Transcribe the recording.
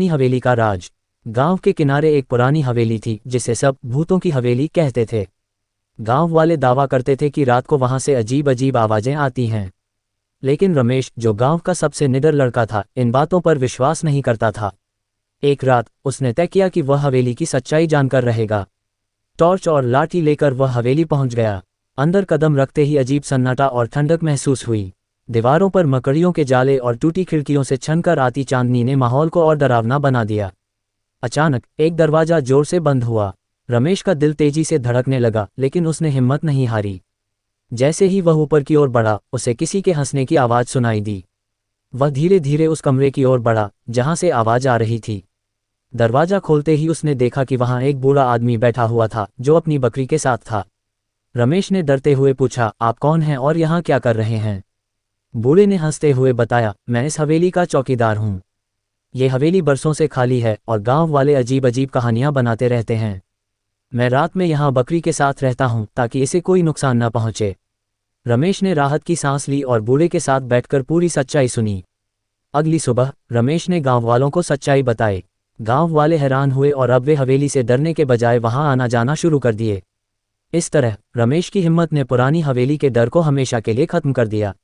हवेली का राज। गांव के किनारे एक पुरानी हवेली थी जिसे सब भूतों की हवेली कहते थे। गांव वाले दावा करते थे कि रात को वहां से अजीब अजीब आवाजें आती हैं। लेकिन रमेश, जो गांव का सबसे निडर लड़का था, इन बातों पर विश्वास नहीं करता था। एक रात उसने तय किया कि वह हवेली की सच्चाई जानकर रहेगा। टॉर्च और लाठी लेकर वह हवेली पहुंच गया। अंदर कदम रखते ही अजीब सन्नाटा और ठंडक महसूस हुई। दीवारों पर मकड़ियों के जाले और टूटी खिड़कियों से छनकर आती चांदनी ने माहौल को और डरावना बना दिया। अचानक एक दरवाजा जोर से बंद हुआ। रमेश का दिल तेजी से धड़कने लगा, लेकिन उसने हिम्मत नहीं हारी। जैसे ही वह ऊपर की ओर बढ़ा, उसे किसी के हंसने की आवाज़ सुनाई दी। वह धीरे धीरे उस कमरे की ओर बढ़ा जहां से आवाज़ आ रही थी। दरवाजा खोलते ही उसने देखा कि वहां एक बूढ़ा आदमी बैठा हुआ था जो अपनी बकरी के साथ था। रमेश ने डरते हुए पूछा, आप कौन हैं और यहाँ क्या कर रहे हैं? बूढ़े ने हंसते हुए बताया, मैं इस हवेली का चौकीदार हूँ। ये हवेली बरसों से खाली है और गांव वाले अजीब अजीब कहानियां बनाते रहते हैं। मैं रात में यहाँ बकरी के साथ रहता हूँ ताकि इसे कोई नुकसान न पहुँचे। रमेश ने राहत की सांस ली और बूढ़े के साथ बैठकर पूरी सच्चाई सुनी। अगली सुबह रमेश ने गांव वालों को सच्चाई बताई। गांव वाले हैरान हुए और अब वे हवेली से डरने के बजाय वहां आना जाना शुरू कर दिए। इस तरह रमेश की हिम्मत ने पुरानी हवेली के डर को हमेशा के लिए खत्म कर दिया।